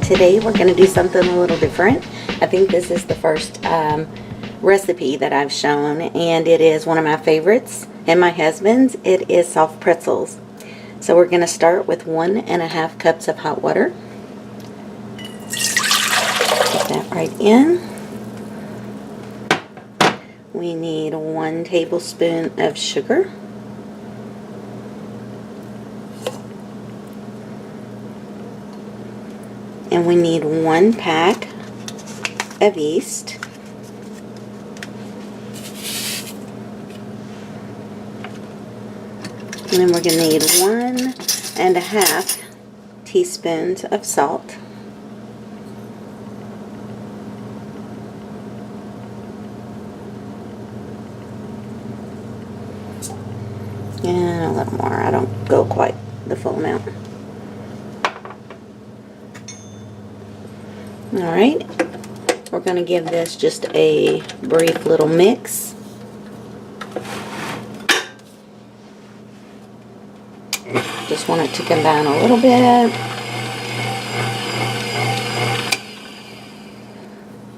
Today we're going to do something a little different. I think this is the first recipe that I've shown, and it is one of my favorites and my husband's. It is soft pretzels. So we're going to start with 1.5 cups of hot water. Put that right in. We need 1 tablespoon of sugar. And we need 1 pack of yeast. And then we're going to need 1.5 teaspoons of salt. And a little more. I don't go quite the full amount. Alright, we're going to give this just a brief little mix. Just want it to combine a little bit.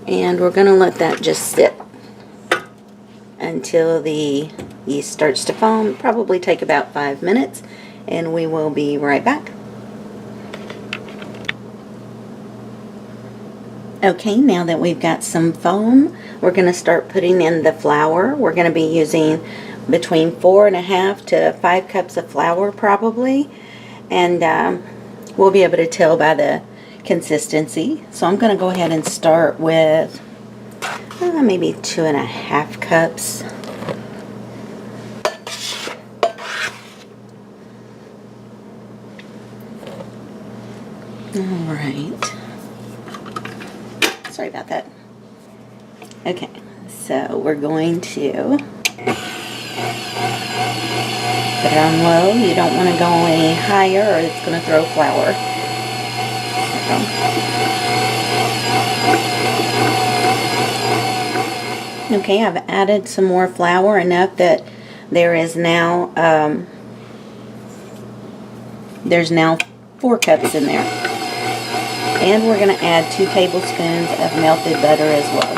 And we're going to let that just sit until the yeast starts to foam. Probably take about 5 minutes, and we will be right back. Okay, now that we've got some foam, we're going to start putting in the flour. We're going to be using between 4.5 to 5 cups of flour probably, and we'll be able to tell by the consistency. So I'm going to go ahead and start with maybe 2.5 cups. All right. Sorry about that. Okay, so we're going to put it on low. You don't want to go any higher or it's going to throw flour. Okay, I've added some more flour, enough that there is now there's now 4 cups in there. And we're going to add 2 tablespoons of melted butter as well.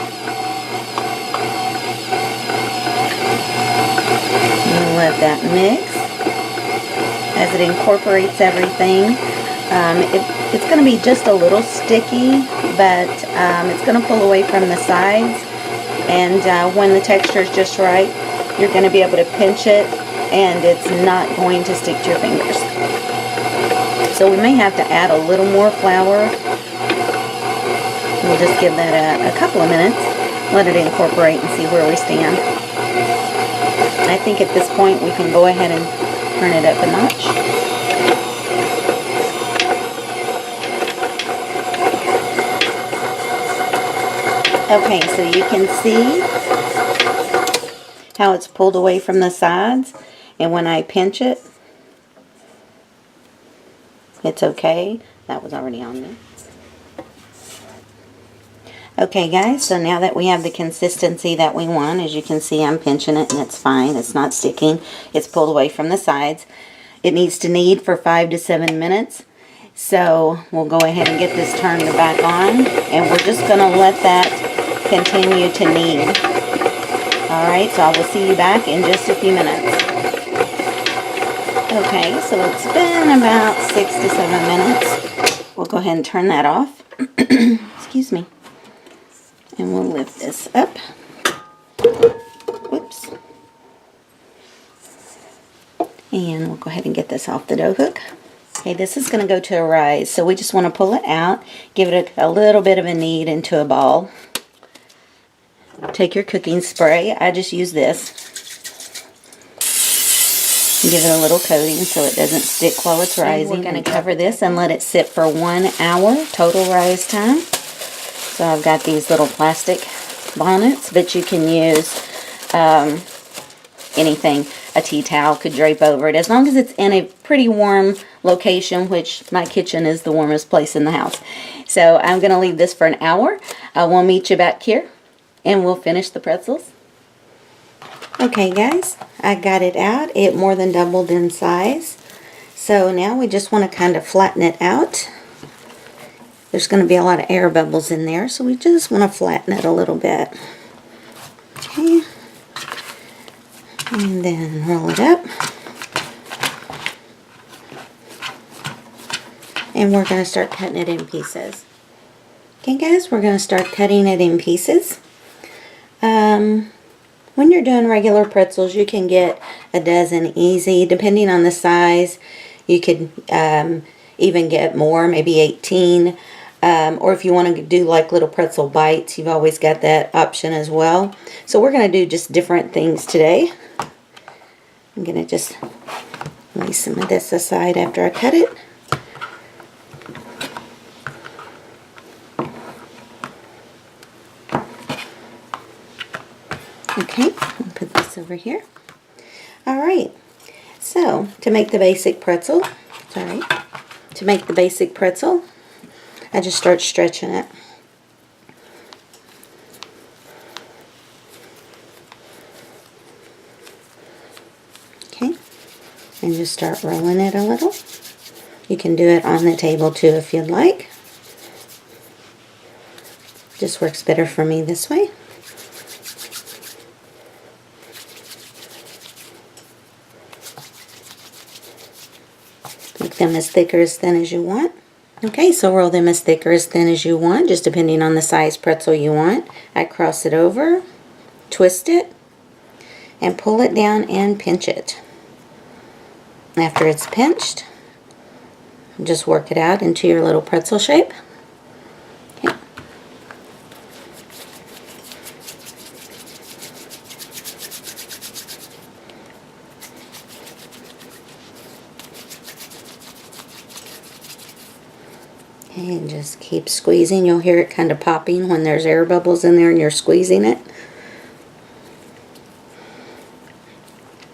And let that mix as it incorporates everything. It's going to be just a little sticky, but it's going to pull away from the sides. And when the texture is just right, you're going to be able to pinch it, and it's not going to stick to your fingers. So we may have to add a little more flour. We'll just give that a couple of minutes, let it incorporate and see where we stand. I think at this point we can go ahead and turn it up a notch. Okay, so you can see how it's pulled away from the sides, and when I pinch it, it's okay. That was already on there. Okay guys, so now that we have the consistency that we want, as you can see I'm pinching it and it's fine. It's not sticking. It's pulled away from the sides. It needs to knead for 5 to 7 minutes. So we'll go ahead and get this turned back on, and we're just going to let that continue to knead. Alright, so I will see you back in just a few minutes. Okay, so it's been about 6 to 7 minutes. We'll go ahead and turn that off. Excuse me. And we'll lift this up. Whoops. And we'll go ahead and get this off the dough hook. Okay, this is going to go to a rise, so we just want to pull it out, give it a little bit of a knead into a ball. Take your cooking spray. I just use this. Give it a little coating so it doesn't stick while it's rising. We're going to cover this and let it sit for 1 hour, total rise time. So I've got these little plastic bonnets, but you can use anything. A tea towel could drape over it, as long as it's in a pretty warm location, which my kitchen is the warmest place in the house. So I'm going to leave this for an hour. We'll meet you back here and we'll finish the pretzels. Okay guys, I got it out. It more than doubled in size. So now we just want to kind of flatten it out. there's going to be a lot of air bubbles in there, so we just want to flatten it a little bit. Okay. And then roll it up. And we're going to start cutting it in pieces. Okay guys, we're going to start cutting it in pieces. When you're doing regular pretzels, you can get a dozen easy. Depending on the size, you could even get more, maybe 18. Or if you want to do like little pretzel bites, you've always got that option as well. So we're going to do just different things today. I'm going to just lay some of this aside after I cut it. Okay, I'll put this over here. Alright, so to make the basic pretzel, I just start stretching it. Okay, and just start rolling it a little. You can do it on the table too if you'd like. Just works better for me this way. Make them as thick or as thin as you want. Okay, so roll them as thick or as thin as you want, just depending on the size pretzel you want. I cross it over, twist it, and pull it down and pinch it. After it's pinched, just work it out into your little pretzel shape. Okay. And just keep squeezing. You'll hear it kind of popping when there's air bubbles in there and you're squeezing it.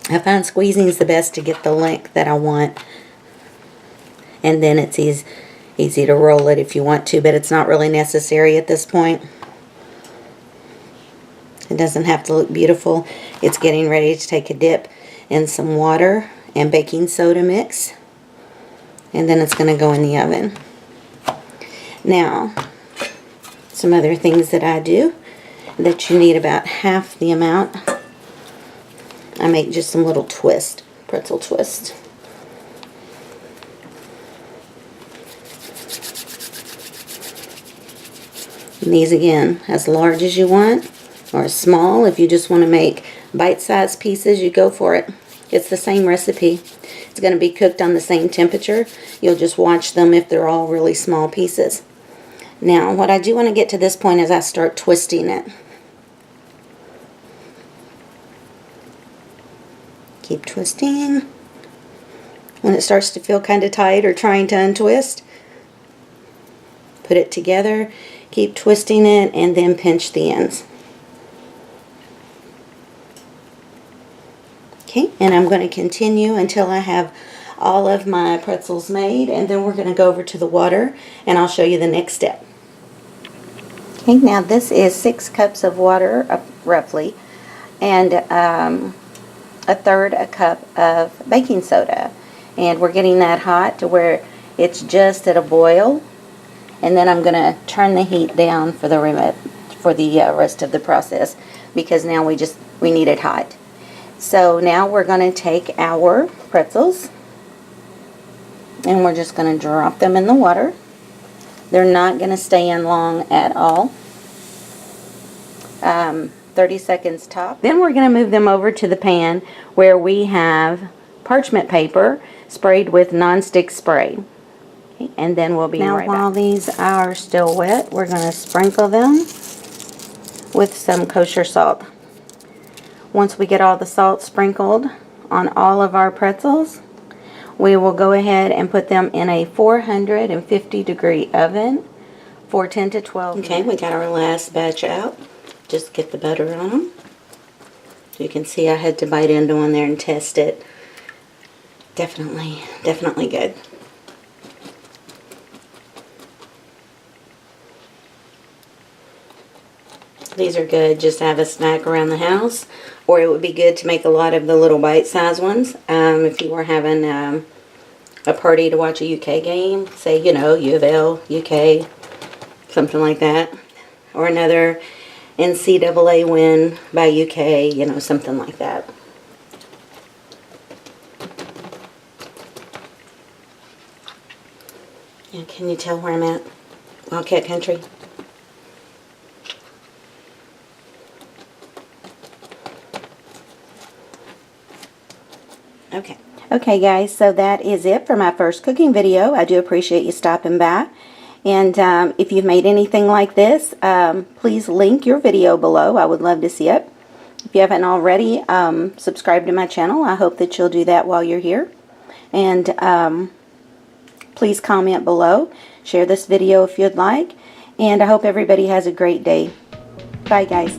I find squeezing is the best to get the length that I want. And then it's easy to roll it if you want to, but it's not really necessary at this point. It doesn't have to look beautiful. It's getting ready to take a dip in some water and baking soda mix. And then it's going to go in the oven. Now, some other things that I do that you need about half the amount. I make just some little twist, pretzel twist. And these again, as large as you want or as small. If you just want to make bite-sized pieces, you go for it. It's the same recipe. It's going to be cooked on the same temperature. You'll just watch them if they're all really small pieces. Now, what I do want to get to this point is I start twisting it. Keep twisting. When it starts to feel kind of tight or trying to untwist, put it together, keep twisting it, and then pinch the ends. Okay, and I'm going to continue until I have all of my pretzels made, and then we're going to go over to the water and I'll show you the next step. Okay, now this is 6 cups of water, roughly, and a third a cup of baking soda. And we're getting that hot to where it's just at a boil. And then I'm going to turn the heat down for the rest of the process, because now we need it hot. So now we're going to take our pretzels and we're just going to drop them in the water. They're not going to stay in long at all. 30 seconds top. Then we're going to move them over to the pan where we have parchment paper sprayed with nonstick spray. Okay, and then we'll be right back. Now while these are still wet, we're going to sprinkle them with some kosher salt. Once we get all the salt sprinkled on all of our pretzels, we will go ahead and put them in a 450-degree oven for 10 to 12 minutes. Okay, we got our last batch out. Just get the butter on them. You can see I had to bite into one there and test it. Definitely good. These are good just to have a snack around the house, or it would be good to make a lot of the little bite-sized ones. If you were having a party to watch a UK game, say, you know, U of L, UK, something like that. Or another NCAA win by UK, you know, something like that. Yeah, can you tell where I'm at? Wildcat Country. Okay. Okay guys, so that is it for my first cooking video. I do appreciate you stopping by. And if you've made anything like this, please link your video below. I would love to see it. If you haven't already, subscribe to my channel. I hope that you'll do that while you're here. And please comment below. Share this video if you'd like. And I hope everybody has a great day. Bye guys.